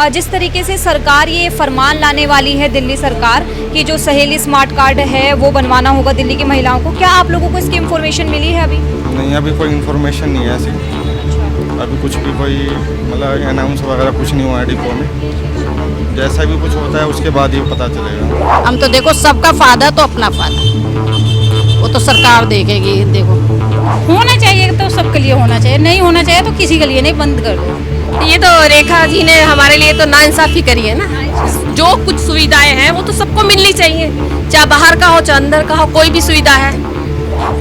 जिस तरीके से सरकार ये फरमान लाने वाली है दिल्ली सरकार कि जो सहेली स्मार्ट कार्ड है वो बनवाना होगा दिल्ली की महिलाओं को, क्या आप लोगों को इसकी इन्फॉर्मेशन मिली है अभी? नहीं, अभी कोई इन्फॉर्मेशन नहीं है ऐसी। अभी कुछ भी कोई मतलब अनाउंस वगैरह कुछ नहीं हुआ है डिपो में। जैसा भी कुछ होता है उसके बाद ही पता चलेगा। हम तो देखो सबका फायदा तो अपना फायदा, वो तो सरकार देखेगी। देखो होना चाहिए तो सबके लिए होना चाहिए, नहीं होना चाहिए तो किसी के लिए नहीं, बंद कर दो। ये तो रेखा जी ने हमारे लिए तो नाइंसाफी करी है ना। जो कुछ सुविधाएं हैं वो तो सबको मिलनी चाहिए, चाहे बाहर का हो चाहे अंदर का हो, कोई भी सुविधा है।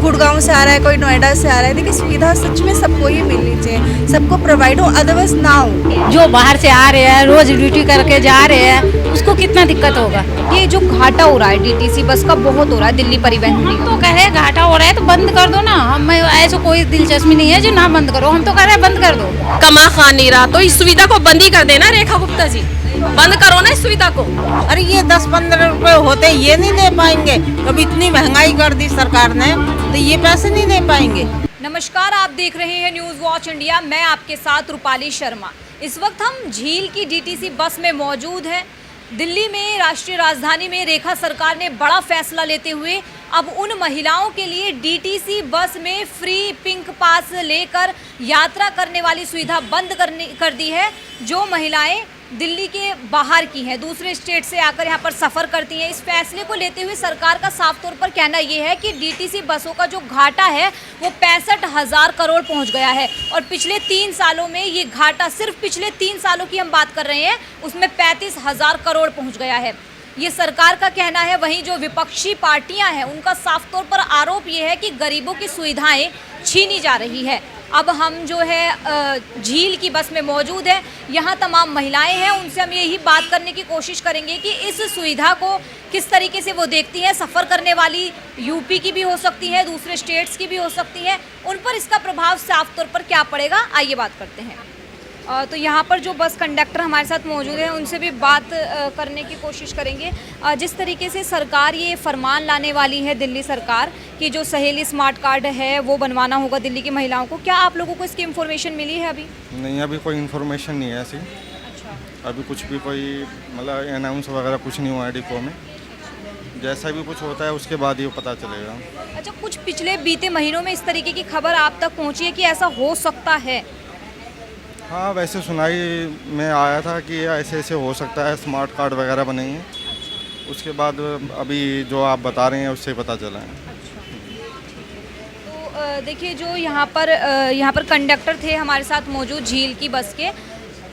गुड़गांव से आ रहा है, कोई नोएडा से आ रहा है, देखिए सुविधा सच में सबको ही मिलनी चाहिए, सबको प्रोवाइड हो, अदरवाइज ना हो। जो बाहर से आ रहे हैं, रोज ड्यूटी करके जा रहे हैं, उसको कितना दिक्कत होगा। ये जो घाटा हो रहा है डीटीसी बस का बहुत हो रहा है दिल्ली परिवहन हम तो कह रहे हैं घाटा हो रहा है तो बंद कर दो ना, हमें ऐसा कोई दिलचस्पी नहीं है जो ना बंद करो, हम तो कह रहे हैं बंद कर दो। कमा खा नहीं रहा तो इस सुविधा को बंद ही कर देना रेखा गुप्ता जी, बंद करो ना इस सुविधा को। अरे ये 10-15 रुपए होते ये नहीं दे पाएंगे, अब इतनी महंगाई कर दी सरकार ने तो ये पैसे नहीं दे पाएंगे। नमस्कार, आप देख रहे हैं न्यूज़ वॉच इंडिया, मैं आपके साथ रूपाली शर्मा। इस वक्त हम झील की डीटीसी बस में मौजूद हैं। दिल्ली में राष्ट्रीय राजधानी में रेखा सरकार ने बड़ा फैसला लेते हुए अब उन महिलाओं के लिए डीटीसी बस में फ्री पिंक पास लेकर यात्रा करने वाली सुविधा बंद कर दी है। जो महिलाएं दिल्ली के बाहर की हैं, दूसरे स्टेट से आकर यहाँ पर सफ़र करती हैं। इस फैसले को लेते हुए सरकार का साफ तौर पर कहना ये है कि डीटीसी बसों का जो घाटा है वो 65,000 करोड़ पहुँच गया है और पिछले 3 सालों में ये घाटा, सिर्फ पिछले 3 सालों की हम बात कर रहे हैं, उसमें 35,000 करोड़ पहुँच गया है। ये सरकार का कहना है। वहीं जो विपक्षी पार्टियां हैं उनका साफ तौर पर आरोप ये है कि गरीबों की सुविधाएं छीनी जा रही है। अब हम जो है झील की बस में मौजूद हैं, यहाँ तमाम महिलाएं हैं, उनसे हम यही बात करने की कोशिश करेंगे कि इस सुविधा को किस तरीके से वो देखती हैं। सफ़र करने वाली यूपी की भी हो सकती है, दूसरे स्टेट्स की भी हो सकती है, उन पर इसका प्रभाव साफ तौर पर क्या पड़ेगा, आइए बात करते हैं। तो यहाँ पर जो बस कंडक्टर हमारे साथ मौजूद हैं उनसे भी बात करने की कोशिश करेंगे। जिस तरीके से सरकार ये फरमान लाने वाली है दिल्ली सरकार कि जो सहेली स्मार्ट कार्ड है वो बनवाना होगा दिल्ली की महिलाओं को, क्या आप लोगों को इसकी इन्फॉर्मेशन मिली है अभी? नहीं, अभी कोई इन्फॉर्मेशन नहीं है ऐसी। अभी कुछ भी कोई मतलब अनाउंस वगैरह कुछ नहीं हुआ है डिपो में। जैसा भी कुछ होता है उसके बाद ही पता चलेगा। अच्छा, कुछ पिछले बीते महीनों में इस तरीके की खबर आप तक पहुँची है कि ऐसा हो सकता है? हाँ, वैसे सुनाई में आया था कि ऐसे ऐसे हो सकता है, स्मार्ट कार्ड वगैरह बनेंगे। उसके बाद अभी जो आप बता रहे हैं उससे पता चला है। तो देखिए, जो यहाँ पर कंडक्टर थे हमारे साथ मौजूद झील की बस के,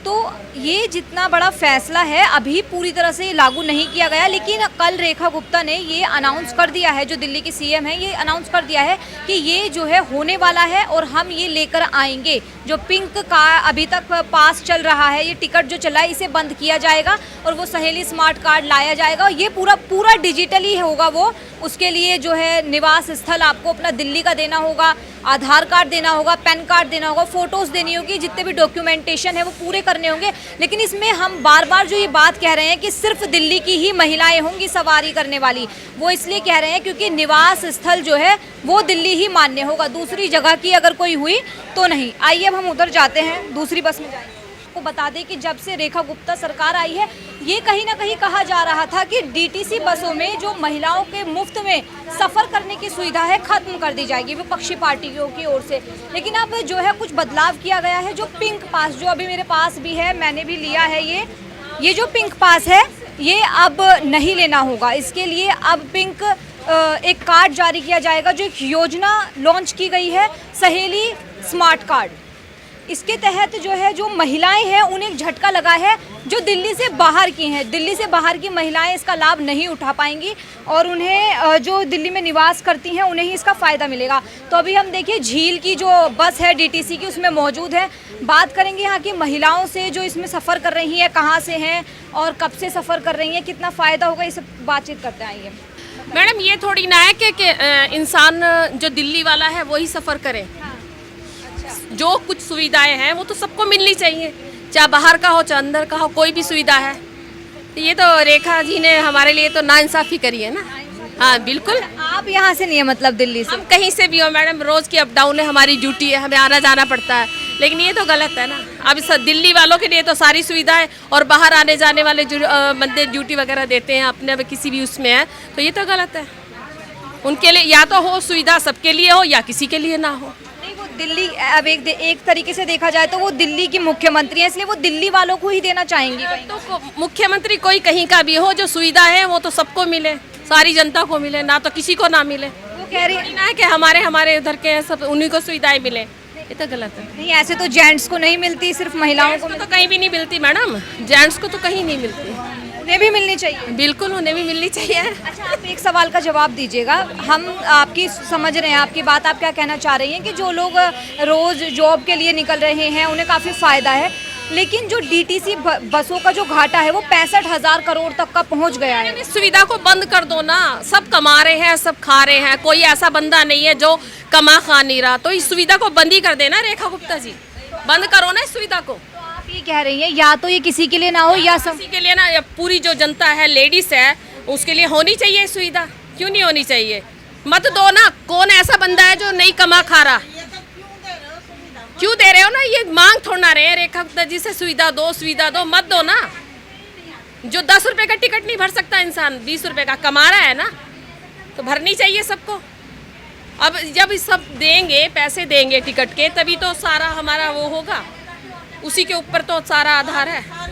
तो ये जितना बड़ा फैसला है अभी पूरी तरह से लागू नहीं किया गया, लेकिन कल रेखा गुप्ता ने ये अनाउंस कर दिया है, जो दिल्ली की सीएम है, ये अनाउंस कर दिया है कि ये जो है होने वाला है और हम ये लेकर आएंगे। जो पिंक का अभी तक पास चल रहा है, ये टिकट जो चला है, इसे बंद किया जाएगा और वो सहेली स्मार्ट कार्ड लाया जाएगा। ये पूरा डिजिटली होगा। वो उसके लिए जो है निवास स्थल आपको अपना दिल्ली का देना होगा, आधार कार्ड देना होगा, पैन कार्ड देना होगा, फ़ोटोज़ देनी होगी, जितने भी डॉक्यूमेंटेशन है वो पूरे करने होंगे। लेकिन इसमें हम बार बार जो ये बात कह रहे हैं कि सिर्फ दिल्ली की ही महिलाएं होंगी सवारी करने वाली, वो इसलिए कह रहे हैं क्योंकि निवास स्थल जो है वो दिल्ली ही मान्य होगा, दूसरी जगह की अगर कोई हुई तो नहीं। आइए अब हम उधर जाते हैं, दूसरी बस में जाएंगे। आपको बता दें कि जब से रेखा गुप्ता सरकार आई है, ये कहीं ना कहीं कहा जा रहा था कि डीटीसी बसों में जो महिलाओं के मुफ्त में सफ़र करने की सुविधा है खत्म कर दी जाएगी विपक्षी पार्टियों की ओर से। लेकिन अब जो है कुछ बदलाव किया गया है। जो पिंक पास, जो अभी मेरे पास भी है, मैंने भी लिया है, ये जो पिंक पास है ये अब नहीं लेना होगा। इसके लिए अब पिंक एक कार्ड जारी किया जाएगा, जो एक योजना लॉन्च की गई है, सहेली स्मार्ट कार्ड। इसके तहत जो है जो महिलाएं हैं उन्हें एक झटका लगा है, जो दिल्ली से बाहर की हैं। दिल्ली से बाहर की महिलाएं इसका लाभ नहीं उठा पाएंगी और उन्हें जो दिल्ली में निवास करती हैं उन्हें ही इसका फ़ायदा मिलेगा। तो अभी हम देखिए झील की जो बस है डीटीसी की, उसमें मौजूद है। बात करेंगे यहाँ की महिलाओं से जो इसमें सफ़र कर रही हैं, कहाँ से हैं और कब से सफ़र कर रही हैं, कितना फ़ायदा होगा, ये सब बातचीत करते आइए। मैडम, ये थोड़ी ना है कि इंसान जो दिल्ली वाला है वही सफ़र करे। जो कुछ सुविधाएं हैं वो तो सबको मिलनी चाहिए, चाहे बाहर का हो चाहे अंदर का हो, कोई भी सुविधा है। तो ये तो रेखा जी ने हमारे लिए तो नाइंसाफी करी है ना। हाँ बिल्कुल। आप यहाँ से नहीं है मतलब दिल्ली से? हम कहीं से भी हो मैडम, रोज़ की अप डाउन है, हमारी ड्यूटी है, हमें आना जाना पड़ता है, लेकिन ये तो गलत है ना। अब दिल्ली वालों के लिए तो सारी सुविधा है, और बाहर आने जाने वाले जो बंदे ड्यूटी वगैरह देते हैं अपने अब किसी भी उसमें है, तो ये तो गलत है। उनके लिए या तो हो सुविधा सबके लिए हो या किसी के लिए ना हो। नहीं, वो दिल्ली अब एक तरीके से देखा जाए तो वो दिल्ली की मुख्यमंत्री है, इसलिए वो दिल्ली वालों को ही देना चाहेंगी कहीं। तो मुख्यमंत्री कोई कहीं का भी हो, जो सुविधा है वो तो सबको मिले, सारी जनता को मिले, ना तो किसी को ना मिले। वो कह रही ना है कि हमारे उधर के सब उन्हीं को सुविधाएं मिले, ये तो गलत है। नहीं, ऐसे तो जेंट्स को नहीं मिलती, सिर्फ महिलाओं को को तो कहीं भी नहीं मिलती मैडम, जेंट्स को तो कहीं नहीं मिलती। उन्हें भी मिलनी चाहिए। बिल्कुल उन्हें भी मिलनी चाहिए। अच्छा, आप एक सवाल का जवाब दीजिएगा, हम आपकी समझ रहे हैं आपकी बात, आप क्या कहना चाह रही हैं कि जो लोग रोज़ जॉब के लिए निकल रहे हैं उन्हें काफ़ी फ़ायदा है, लेकिन जो डीटीसी बसों का जो घाटा है वो 65,000 करोड़ तक का पहुंच गया है। इस सुविधा को बंद कर दो ना, सब कमा रहे हैं, सब खा रहे हैं, कोई ऐसा बंदा नहीं है जो कमा खा नहीं रहा, तो इस सुविधा को बंद ही कर देना रेखा गुप्ता जी, बंद करो ना इस सुविधा को। आप ये कह रही हैं या तो ये किसी के लिए ना हो या सब किसी के लिए ना, पूरी जो जनता है, लेडीज है, उसके लिए होनी चाहिए सुविधा, क्यों नहीं होनी चाहिए? मत दो ना, कौन ऐसा बंदा है जो नहीं कमा खा रहा, क्यों दे रहे हो ना? ये मांग थोड़ा ना रहे हैं रेखा गुप्ता जी से सुविधा दो, मत दो ना। जो 10 रुपए का टिकट नहीं भर सकता इंसान, 20 रुपए का कमा रहा है ना, तो भरनी चाहिए सबको। अब जब सब देंगे, पैसे देंगे टिकट के, तभी तो सारा हमारा वो होगा, उसी के ऊपर तो सारा आधार है। और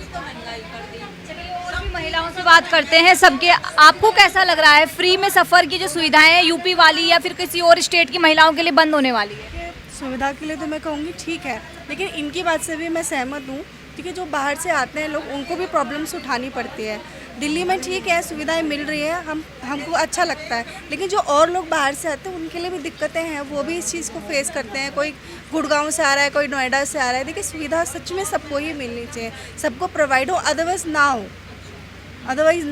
भी महिलाओं से बात करते हैं सबके। आपको कैसा लग रहा है फ्री में सफ़र की जो सुविधाएं हैं यूपी वाली या फिर किसी और स्टेट की महिलाओं के लिए बंद होने वाली है? सुविधा के लिए तो मैं कहूँगी ठीक है, लेकिन इनकी बात से भी मैं सहमत हूँ, क्योंकि जो बाहर से आते हैं लोग उनको भी प्रॉब्लम्स उठानी पड़ती है। दिल्ली में ठीक है, सुविधाएं मिल रही है, हमको अच्छा लगता है, लेकिन जो और लोग बाहर से आते हैं उनके लिए भी दिक्कतें हैं, वो भी इस चीज़ को फेस करते हैं। कोई गुड़गांव से आ रहा है, कोई नोएडा से आ रहा है। देखिए, सुविधा सच में सबको ही मिलनी चाहिए, सबको प्रोवाइड हो, अदरवाइज़ ना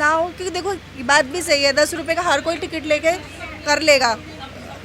हो, क्योंकि देखो ये बात भी सही है, 10 रुपये का हर कोई टिकट लेके कर लेगा,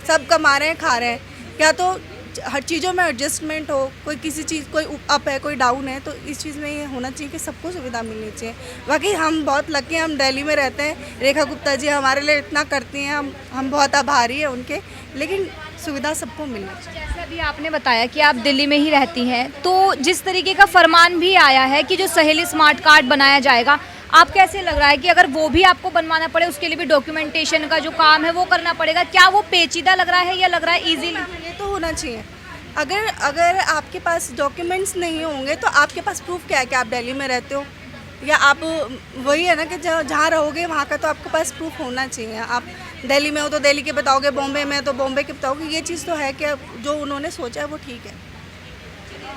सब कमा रहे हैं, खा रहे हैं, या तो हर चीज़ों में एडजस्टमेंट हो, कोई किसी चीज़, कोई अप है, कोई डाउन है, तो इस चीज़ में ये होना चाहिए कि सबको सुविधा मिलनी चाहिए। बाकी हम बहुत लकी हैं, हम दिल्ली में रहते हैं, रेखा गुप्ता जी हमारे लिए इतना करती हैं, हम बहुत आभारी हैं उनके, लेकिन सुविधा सबको मिलनी चाहिए। जैसे अभी आपने बताया कि आप दिल्ली में ही रहती हैं, तो जिस तरीके का फरमान भी आया है कि जो सहेली स्मार्ट कार्ड बनाया जाएगा, आप कैसे लग रहा है कि अगर वो भी आपको बनवाना पड़े उसके लिए भी डॉक्यूमेंटेशन का जो काम है वो करना पड़ेगा, क्या वो पेचीदा लग रहा है या लग रहा है इजीली? ये तो होना चाहिए। अगर आपके पास डॉक्यूमेंट्स नहीं होंगे तो आपके पास प्रूफ क्या है कि आप दिल्ली में रहते हो, या आप वही है ना कि जहाँ रहोगे वहाँ का तो आपके पास प्रूफ होना चाहिए। आप दिल्ली में हो तो दिल्ली के बताओगे, बॉम्बे में तो बॉम्बे के बताओगे, ये चीज़ तो है कि जो उन्होंने सोचा है वो ठीक है।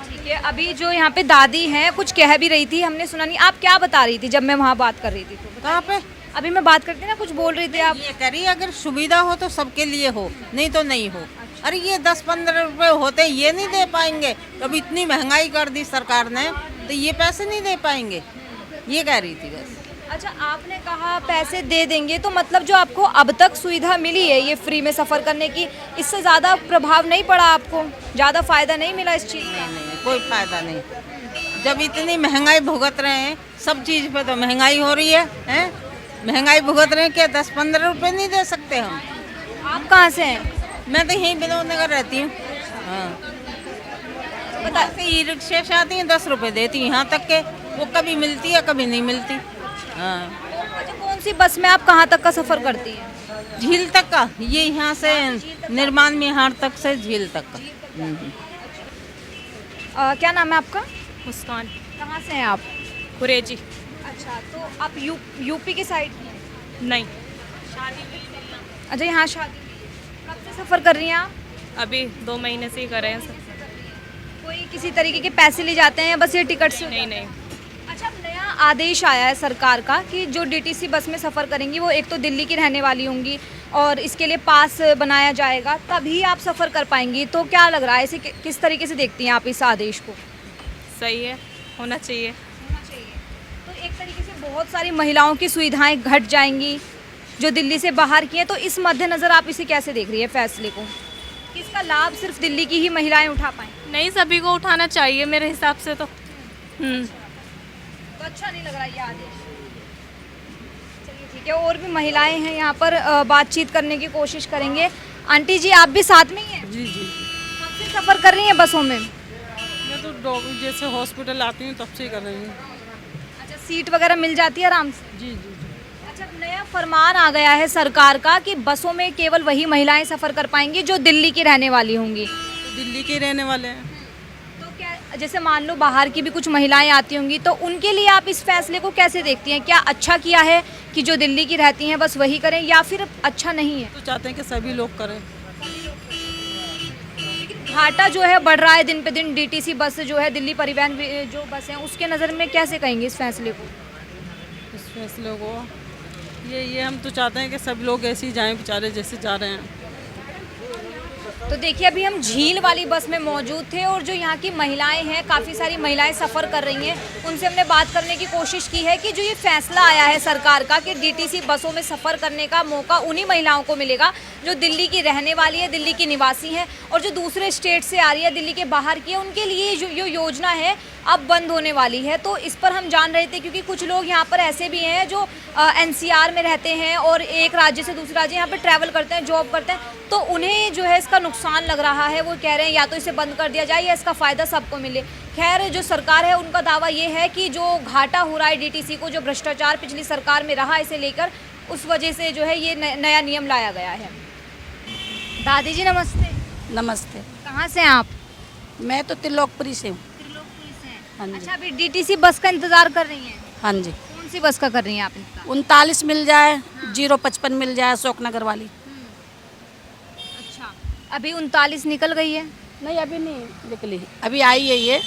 ठीक है, अभी जो यहाँ पे दादी हैं कुछ कह भी रही थी, हमने सुना नहीं, आप क्या बता रही थी जब मैं वहाँ बात कर रही थी? तो कहाँ पे? अभी मैं बात करती ना, कुछ बोल रही थी आप। ये करिए, अगर सुविधा हो तो सबके लिए हो, नहीं तो नहीं हो। अरे ये 10-15 रुपए होते ये नहीं दे पाएंगे, अब इतनी महंगाई कर दी सरकार ने, तो ये पैसे नहीं दे पाएंगे, ये कह रही थी बस। अच्छा, आपने कहा पैसे दे देंगे, तो मतलब जो आपको अब तक सुविधा मिली है ये फ्री में सफ़र करने की, इससे ज़्यादा प्रभाव नहीं पड़ा आपको? ज़्यादा फ़ायदा नहीं मिला इस चीज़ का? नहीं, कोई फायदा नहीं। जब इतनी महंगाई भुगत रहे हैं, सब चीज़ पे तो महंगाई हो रही है? महंगाई भुगत रहे हैं, क्या 10-15 रुपए नहीं दे सकते हम? आप कहाँ से हैं? मैं तो यहीं विनोद नगर रहती हूँ। हाँ, बता से ई रिक्शे से आती हूँ, 10 रुपए देती हूँ, यहाँ तक के वो कभी मिलती है कभी नहीं मिलती। हाँ, अच्छा, कौन सी बस में आप कहाँ तक का सफ़र करती हैं? झील तक का, ये यहाँ से निर्माण में हाट तक से झील तक का। क्या नाम है आपका? मुस्कान कहाँ से हैं आप? कुरेजी। अच्छा, तो आप यूपी की साइड? नहीं, अच्छा, यहाँ शादी कब से सफ़र कर रही हैं आप? अभी 2 महीने से ही कर रहे हैं सब। कोई किसी तरीके के पैसे ले जाते हैं या बस ये टिकट से? नहीं। अच्छा, अब नया आदेश आया है सरकार का कि जो डीटीसी बस में सफ़र करेंगी वो एक तो दिल्ली की रहने वाली होंगी और इसके लिए पास बनाया जाएगा, तभी आप सफ़र कर पाएंगी। तो क्या लग रहा है, इसे किस तरीके से देखती हैं आप इस आदेश को? सही है, होना चाहिए। तो एक तरीके से बहुत सारी महिलाओं की सुविधाएं घट जाएंगी जो दिल्ली से बाहर की हैं, तो इस मद्देनज़र आप इसे कैसे देख रही है फैसले को? कि इसका लाभ सिर्फ दिल्ली की ही महिलाएं उठा पाएँ? नहीं, सभी को उठाना चाहिए मेरे हिसाब से तो। तो अच्छा नहीं लग रहा ये आदेश? चलिए ठीक है, और भी महिलाएं हैं यहाँ पर, बातचीत करने की कोशिश करेंगे। आंटी जी, आप भी साथ में ही हैं? जी। कब से सफ़र कर रही हैं बसों में? मैं तो जब जैसे हॉस्पिटल आती हूँ तब से कर रही हूँ। अच्छा, सीट वगैरह मिल जाती है आराम से? जी जी जी। अच्छा, नया फरमान आ गया है सरकार का कि बसों में केवल वही महिलाएं सफ़र कर पाएंगी जो दिल्ली की रहने वाली होंगी। तो दिल्ली के रहने वाले हैं। तो क्या, जैसे मान लो बाहर की भी कुछ महिलाएं आती होंगी, तो उनके लिए आप इस फैसले को कैसे देखती हैं? क्या अच्छा किया है कि जो दिल्ली की रहती हैं बस वही करें, या फिर अच्छा नहीं है? तो चाहते हैं कि सभी लोग करें। घाटा जो है बढ़ रहा है दिन पे दिन, डीटीसी बस जो है, दिल्ली परिवहन जो बस है, उसके नज़र में कैसे कहेंगे इस फैसले को? इस फैसले को ये हम तो चाहते हैं कि सभी लोग ऐसे ही जाएं बेचारे जैसे जा रहे हैं। तो देखिए, अभी हम झील वाली बस में मौजूद थे और जो यहाँ की महिलाएं हैं, काफ़ी सारी महिलाएं सफ़र कर रही हैं, उनसे हमने बात करने की कोशिश की है कि जो ये फैसला आया है सरकार का कि डीटीसी बसों में सफ़र करने का मौका उन्हीं महिलाओं को मिलेगा जो दिल्ली की रहने वाली है, दिल्ली की निवासी हैं, और जो दूसरे स्टेट से आ रही है, दिल्ली के बाहर की है, उनके लिए जो ये योजना है अब बंद होने वाली है। तो इस पर हम जान रहे थे, क्योंकि कुछ लोग यहाँ पर ऐसे भी हैं जो एनसीआर में रहते हैं और एक राज्य से दूसरे राज्य यहाँ पर ट्रैवल करते हैं, जॉब करते हैं, तो उन्हें जो है इसका नुकसान लग रहा है। वो कह रहे हैं या तो इसे बंद कर दिया जाए या इसका फ़ायदा सबको मिले। खैर, जो सरकार है उनका दावा ये है कि जो घाटा हो रहा है डीटीसी को, जो भ्रष्टाचार पिछली सरकार में रहा इसे लेकर, उस वजह से जो है ये नया नियम लाया गया है। दादी जी नमस्ते। नमस्ते। कहाँ से हैं आप? मैं तो त्रिलोकपुरी से हूँ। त्रिलोकपुरी से हैं। हाँ जी। अच्छा, अभी डीटीसी बस का इंतज़ार कर रही हैं? हाँ जी। कौन सी बस का कर रही हैं आप इंतज़ार? 39 मिल जाए, 055 मिल जाए, अशोकनगर वाली। अच्छा, अभी 39 निकल गई है? नहीं, अभी नहीं निकली, अभी आई है ये,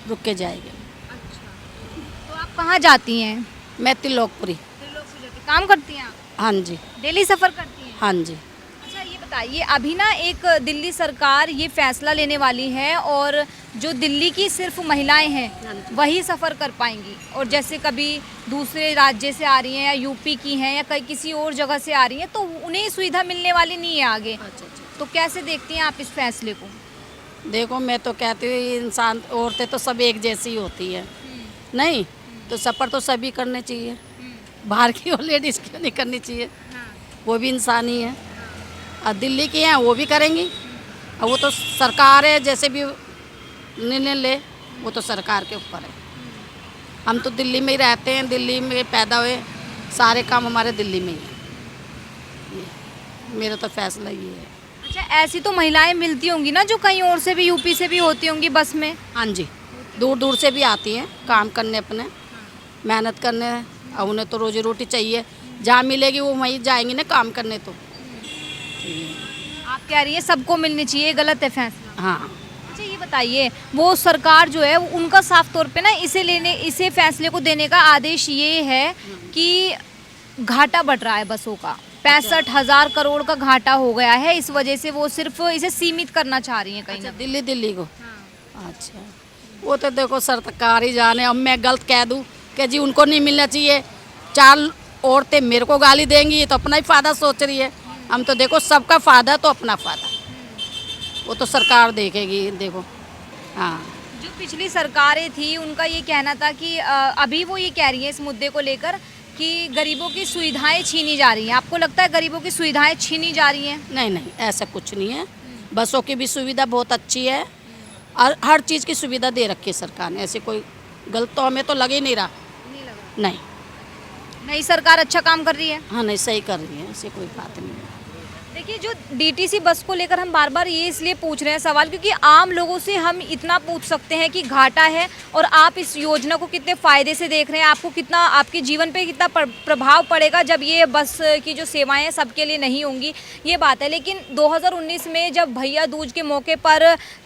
रुक के जाएगी। तो आप कहाँ जाती हैं? मैं त्रिलोकपुरी। काम करती हैं आप? हाँ जी। डेली सफ़र करती हैं? हाँ जी। अच्छा, ये बताइए, अभी ना एक दिल्ली सरकार ये फैसला लेने वाली है और जो दिल्ली की सिर्फ महिलाएं हैं वही सफ़र कर पाएंगी, और जैसे कभी दूसरे राज्य से आ रही हैं या यूपी की हैं या कहीं किसी और जगह से आ रही हैं, तो उन्हें सुविधा मिलने वाली नहीं है आगे। तो कैसे देखती हैं आप इस फैसले को? देखो, मैं तो कहती हूँ इंसान, औरतें तो सब एक जैसी ही होती है, नहीं तो सफ़र तो सभी करने चाहिए, बाहर की और लेडीज़ क्यों नहीं करनी चाहिए? वो भी इंसान ही है। और दिल्ली की हैं वो भी करेंगी, और वो तो सरकार है, जैसे भी निर्णय ले वो तो सरकार के ऊपर है। हम तो दिल्ली में ही रहते हैं, दिल्ली में पैदा हुए, सारे काम हमारे दिल्ली में ही है। मेरा तो फैसला ये है। अच्छा, ऐसी तो महिलाएं मिलती होंगी ना जो कहीं और से भी, यूपी से भी होती होंगी बस में? हाँ जी, दूर दूर से भी आती हैं काम करने, अपने मेहनत करने, और उन्हें तो रोजी रोटी चाहिए, जहाँ मिलेगी वो वहीं जाएंगी ना काम करने। तो आप कह रही हैं सबको मिलनी चाहिए, गलत है फैसला? हाँ। अच्छा, ये बताइए, वो सरकार जो है उनका साफ तौर पे ना इसे फैसले को देने का आदेश ये है कि घाटा बढ़ रहा है बसों का, 65,000 करोड़ का घाटा हो गया है, इस वजह से वो सिर्फ इसे सीमित करना चाह रही हैं कहीं ना। दिल्ली को। अच्छा, वो तो देखो सरकार ही जाने। अब मैं गलत कह दूँ कि जी उनको नहीं मिलना चाहिए, 4 औरतें मेरे को गाली देंगी, ये तो अपना ही फ़ायदा सोच रही है। हम तो देखो सबका फ़ायदा तो अपना फ़ायदा, वो तो सरकार देखेगी। देखो, हाँ, जो पिछली सरकारें थी उनका ये कहना था कि अभी वो ये कह रही है इस मुद्दे को लेकर कि गरीबों की सुविधाएं छीनी जा रही हैं। आपको लगता है गरीबों की सुविधाएं छीनी जा रही हैं? नहीं नहीं, ऐसा कुछ नहीं है। बसों की भी सुविधा बहुत अच्छी है, और हर चीज़ की सुविधा दे रखी है सरकार ने। ऐसे कोई गलत तो हमें तो लग ही नहीं रहा। नहीं, नई सरकार अच्छा काम कर रही है? हाँ, नहीं, सही कर रही है, ऐसी कोई बात नहीं है। देखिए, जो डीटीसी बस को लेकर हम बार बार ये इसलिए पूछ रहे हैं सवाल, क्योंकि आम लोगों से हम इतना पूछ सकते हैं कि घाटा है और आप इस योजना को कितने फ़ायदे से देख रहे हैं, आपको कितना, आपके जीवन पे कितना प्रभाव पड़ेगा जब ये बस की जो सेवाएं हैं सबके लिए नहीं होंगी, ये बात है। लेकिन 2019 में जब भैया दूज के मौके पर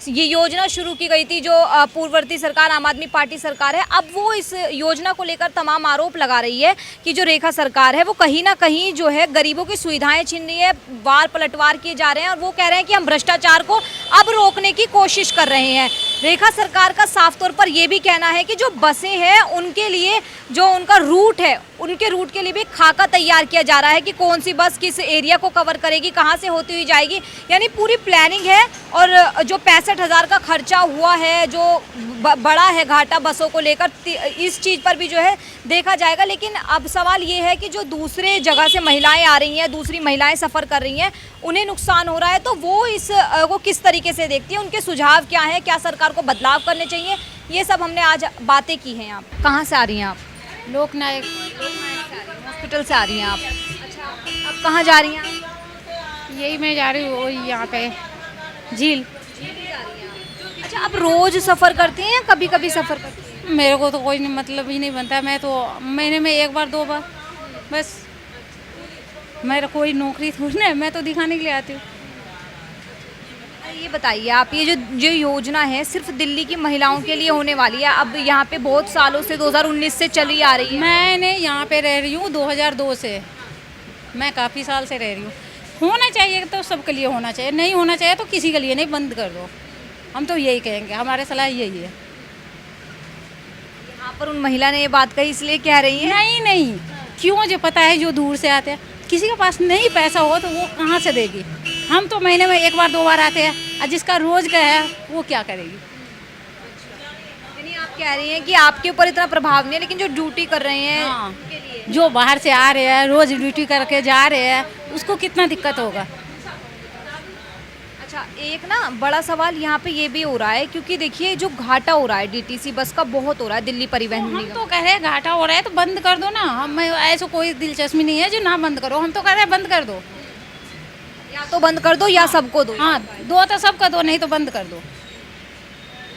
ये योजना शुरू की गई थी, जो पूर्ववर्ती सरकार आम आदमी पार्टी सरकार है, अब वो इस योजना को लेकर तमाम आरोप लगा रही है कि जो रेखा सरकार है वो कहीं ना कहीं जो है गरीबों की सुविधाएँ छीन रही है, पलटवार किए जा रहे हैं, और वो कह रहे हैं कि हम भ्रष्टाचार को अब रोकने की कोशिश कर रहे हैं। रेखा सरकार का साफ तौर पर यह भी कहना है कि जो बसें हैं उनके लिए जो उनका रूट है, उनके रूट के लिए भी खाका तैयार किया जा रहा है कि कौन सी बस किस एरिया को कवर करेगी, कहां से होती हुई जाएगी, यानी पूरी प्लानिंग है। और जो 65,000 का खर्चा हुआ है, जो बड़ा है घाटा बसों को लेकर, इस चीज़ पर भी जो है देखा जाएगा। लेकिन अब सवाल ये है कि जो दूसरे जगह से महिलाएं आ रही हैं, दूसरी महिलाएं सफ़र कर रही हैं, उन्हें नुकसान हो रहा है, तो वो इस को किस तरीके से देखती है, उनके सुझाव क्या हैं, क्या सरकार सरकार को बदलाव करने चाहिए, ये सब हमने आज बातें की हैं। आप कहाँ से आ रही हैं? आप लोकनायक हॉस्पिटल से आ रही हैं आप? अच्छा, अब कहाँ जा रही हैं आप? यही मैं जा रही हूँ यहाँ पे झील। अच्छा, आप रोज सफ़र करती हैं या कभी कभी सफ़र करती हैं? मेरे को तो कोई मतलब ही नहीं बनता, मैं तो महीने में एक बार 2 बार बस। मेरा कोई नौकरी थोड़ी ना, मैं तो दिखाने के लिए आती हूँ। ये बताइए आप, ये जो योजना है सिर्फ दिल्ली की महिलाओं के लिए होने वाली है, अब यहाँ पे बहुत सालों से 2019 से चली आ रही है। मैंने यहाँ पे रह रही हूँ 2002 से, मैं काफ़ी साल से रह रही हूँ। होना चाहिए तो सबके लिए होना चाहिए, नहीं होना चाहिए तो किसी के लिए नहीं, बंद कर दो। हम तो यही कहेंगे, हमारे सलाह यही है। यहाँ पर उन महिला ने ये बात कही इसलिए कह रही है? नहीं नहीं, क्यों, जो पता है जो दूर से आते हैं, किसी के पास नहीं पैसा हो तो वो कहाँ से देगी। हम तो महीने में 1 बार 2 बार आते हैं, और जिसका रोज का है वो क्या करेगी। यानी आप कह रही हैं कि आपके ऊपर इतना प्रभाव नहीं है, लेकिन जो ड्यूटी कर रहे हैं हाँ, जो बाहर से आ रहे हैं, रोज ड्यूटी करके जा रहे हैं, उसको कितना दिक्कत होगा। अच्छा, एक ना बड़ा सवाल यहाँ पे ये भी हो रहा है, क्योंकि देखिए जो घाटा हो रहा है डीटीसी बस का बहुत हो रहा है दिल्ली परिवहन हम निगम। तो कह रहे हैं घाटा हो रहा है तो बंद कर दो ना, हमें ऐसा कोई दिलचस्पी नहीं है जो ना बंद करो। हम तो कह रहे हैं बंद कर दो, या तो बंद कर दो या सबको दो। हाँ, दो तो सबका दो, नहीं तो बंद कर दो।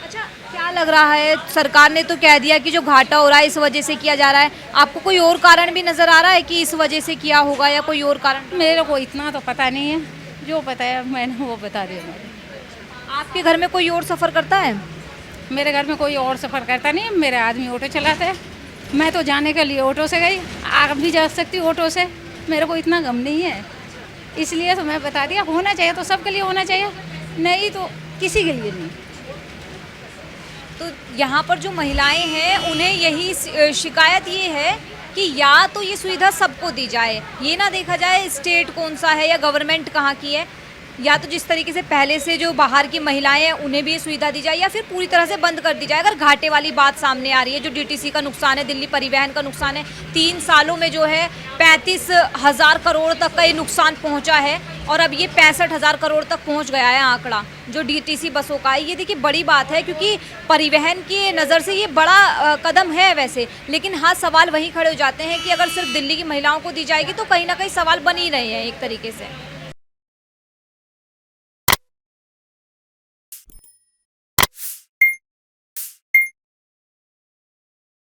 अच्छा, क्या लग रहा है, सरकार ने तो कह दिया कि जो घाटा हो रहा है इस वजह से किया जा रहा है, आपको कोई और कारण भी नजर आ रहा है कि इस वजह से किया होगा या कोई और कारण? मेरे को इतना तो पता नहीं है, जो पता है मैंने वो बता दिया। आपके घर में कोई और सफ़र करता है? मेरे घर में कोई और सफ़र करता नहीं है, मेरे आदमी ऑटो चलाते हैं। मैं तो जाने के लिए ऑटो से गई, आप भी जा सकती ऑटो से, मेरे को इतना गम नहीं है, इसलिए तो मैं बता दिया। होना चाहिए तो सबके लिए होना चाहिए, नहीं तो किसी के लिए नहीं। तो यहाँ पर जो महिलाएं हैं उन्हें यही शिकायत ये है कि या तो ये सुविधा सबको दी जाए, ये ना देखा जाए स्टेट कौन सा है या गवर्नमेंट कहाँ की है, या तो जिस तरीके से पहले से जो बाहर की महिलाएं हैं उन्हें भी ये सुविधा दी जाए, या फिर पूरी तरह से बंद कर दी जाए। अगर घाटे वाली बात सामने आ रही है, जो डीटीसी का नुकसान है, दिल्ली परिवहन का नुकसान है, 3 सालों में जो है 35,000 करोड़ तक का ये नुकसान पहुंचा है, और अब ये 65,000 करोड़ तक पहुंच गया है आंकड़ा जो डीटीसी बसों का है। ये देखिए बड़ी बात है, क्योंकि परिवहन की नज़र से ये बड़ा कदम है वैसे, लेकिन हाँ सवाल वहीं खड़े हो जाते हैं कि अगर सिर्फ दिल्ली की महिलाओं को दी जाएगी तो कहीं ना कहीं सवाल बन ही रहे हैं एक तरीके से।